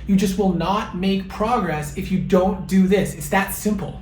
You just will not make progress if you don't do this. It's that simple.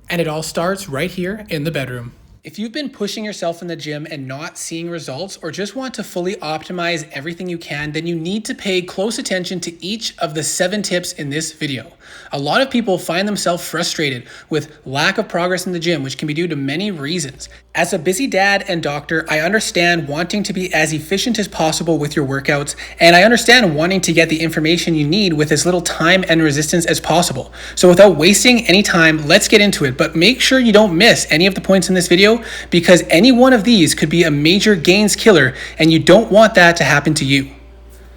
And it all starts right here in the bedroom. If you've been pushing yourself in the gym and not seeing results, or just want to fully optimize everything you can, then you need to pay close attention to each of the 7 tips in this video. A lot of people find themselves frustrated with lack of progress in the gym, which can be due to many reasons. As a busy dad and doctor, I understand wanting to be as efficient as possible with your workouts, and I understand wanting to get the information you need with as little time and resistance as possible. So without wasting any time, let's get into it, but make sure you don't miss any of the points in this video, because any one of these could be a major gains killer, and you don't want that to happen to you.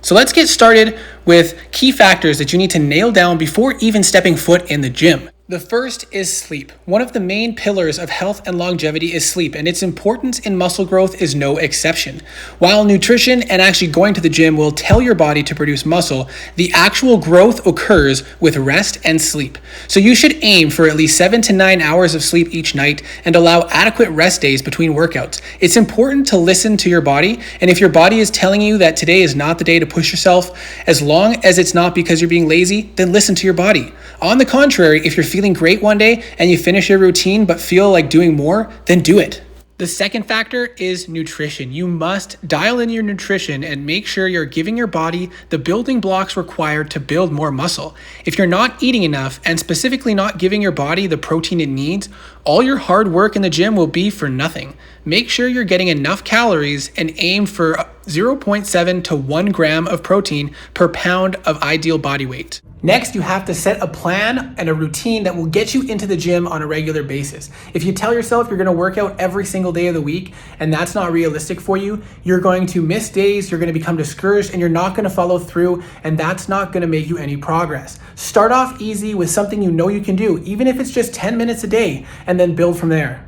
So let's get started with key factors that you need to nail down before even stepping foot in the gym. The first is sleep. One of the main pillars of health and longevity is sleep, and its importance in muscle growth is no exception. While nutrition and actually going to the gym will tell your body to produce muscle, the actual growth occurs with rest and sleep. So you should aim for at least 7 to 9 hours of sleep each night and allow adequate rest days between workouts. It's important to listen to your body, and if your body is telling you that today is not the day to push yourself, as long as it's not because you're being lazy, then listen to your body. On the contrary, if you're feeling great one day and you finish your routine but feel like doing more, then do it. The second factor is nutrition. You must dial in your nutrition and make sure you're giving your body the building blocks required to build more muscle. If you're not eating enough, and specifically not giving your body the protein it needs, all your hard work in the gym will be for nothing. Make sure you're getting enough calories and aim for 0.7 to 1 gram of protein per pound of ideal body weight. Next, you have to set a plan and a routine that will get you into the gym on a regular basis. If you tell yourself you're gonna work out every single day of the week and that's not realistic for you, you're going to miss days, you're gonna become discouraged, and you're not gonna follow through, and that's not gonna make you any progress. Start off easy with something you know you can do, even if it's just 10 minutes a day, and then build from there.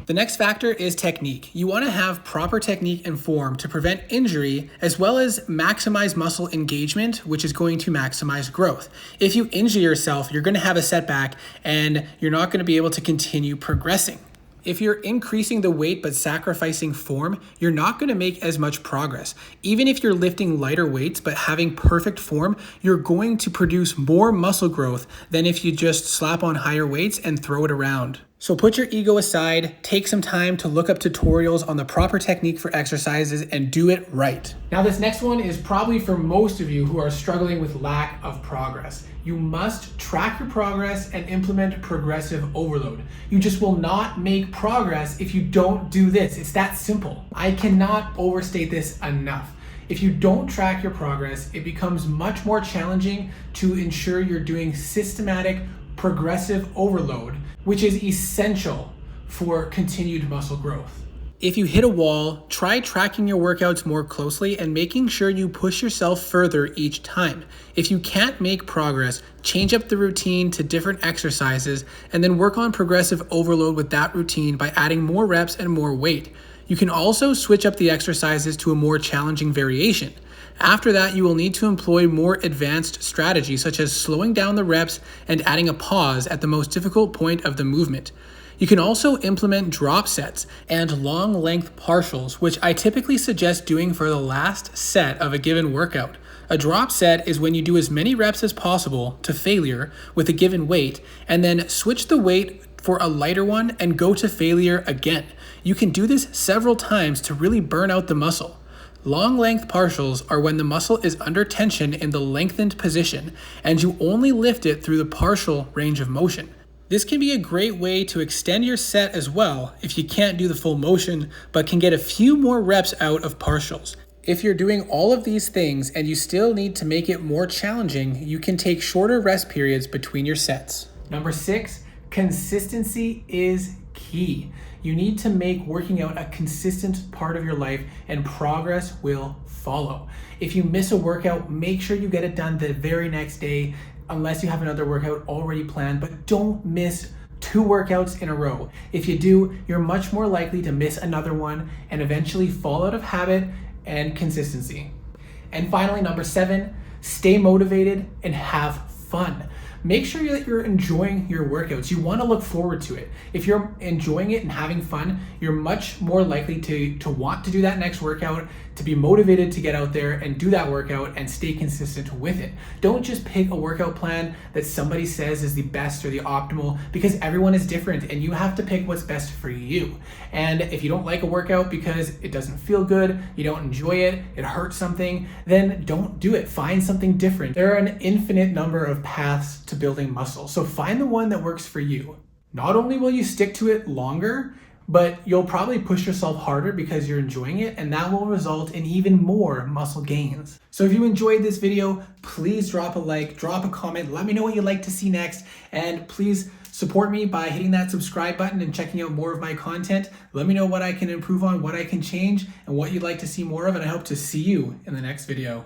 The next factor is technique. You want to have proper technique and form to prevent injury, as well as maximize muscle engagement, which is going to maximize growth. If you injure yourself, you're going to have a setback and you're not going to be able to continue progressing. If you're increasing the weight but sacrificing form, you're not going to make as much progress. Even if you're lifting lighter weights but having perfect form, you're going to produce more muscle growth than if you just slap on higher weights and throw it around. So put your ego aside, take some time to look up tutorials on the proper technique for exercises, and do it right. Now this next one is probably for most of you who are struggling with lack of progress. You must track your progress and implement progressive overload. You just will not make progress if you don't do this. It's that simple. I cannot overstate this enough. If you don't track your progress, it becomes much more challenging to ensure you're doing systematic progressive overload, which is essential for continued muscle growth. If you hit a wall, try tracking your workouts more closely and making sure you push yourself further each time. If you can't make progress, change up the routine to different exercises and then work on progressive overload with that routine by adding more reps and more weight. You can also switch up the exercises to a more challenging variation. After that, you will need to employ more advanced strategies such as slowing down the reps and adding a pause at the most difficult point of the movement. You can also implement drop sets and long length partials, which I typically suggest doing for the last set of a given workout. A drop set is when you do as many reps as possible to failure with a given weight, and then switch the weight for a lighter one and go to failure again. You can do this several times to really burn out the muscle. Long length partials are when the muscle is under tension in the lengthened position and you only lift it through the partial range of motion. This can be a great way to extend your set as well if you can't do the full motion but can get a few more reps out of partials. If you're doing all of these things and you still need to make it more challenging, you can take shorter rest periods between your sets. Number 6, consistency is key. You need to make working out a consistent part of your life, and progress will follow. If you miss a workout, make sure you get it done the very next day, unless you have another workout already planned, but don't miss 2 workouts in a row. If you do, you're much more likely to miss another one and eventually fall out of habit and consistency. And finally, number 7, stay motivated and have fun. make sure that you're enjoying your workouts. You want to look forward to it. If you're enjoying it and having fun, you're much more likely to want to do that next workout, to be motivated to get out there and do that workout and stay consistent with it. Don't just pick a workout plan that somebody says is the best or the optimal, because everyone is different and you have to pick what's best for you. And if you don't like a workout because it doesn't feel good, you don't enjoy it, it hurts something, then don't do it. Find something different. There are an infinite number of paths to building muscle. So find the one that works for you. Not only will you stick to it longer, but you'll probably push yourself harder because you're enjoying it, and that will result in even more muscle gains. So if you enjoyed this video, please drop a like, drop a comment, let me know what you'd like to see next, and please support me by hitting that subscribe button and checking out more of my content. Let me know what I can improve on, what I can change, and what you'd like to see more of, and I hope to see you in the next video.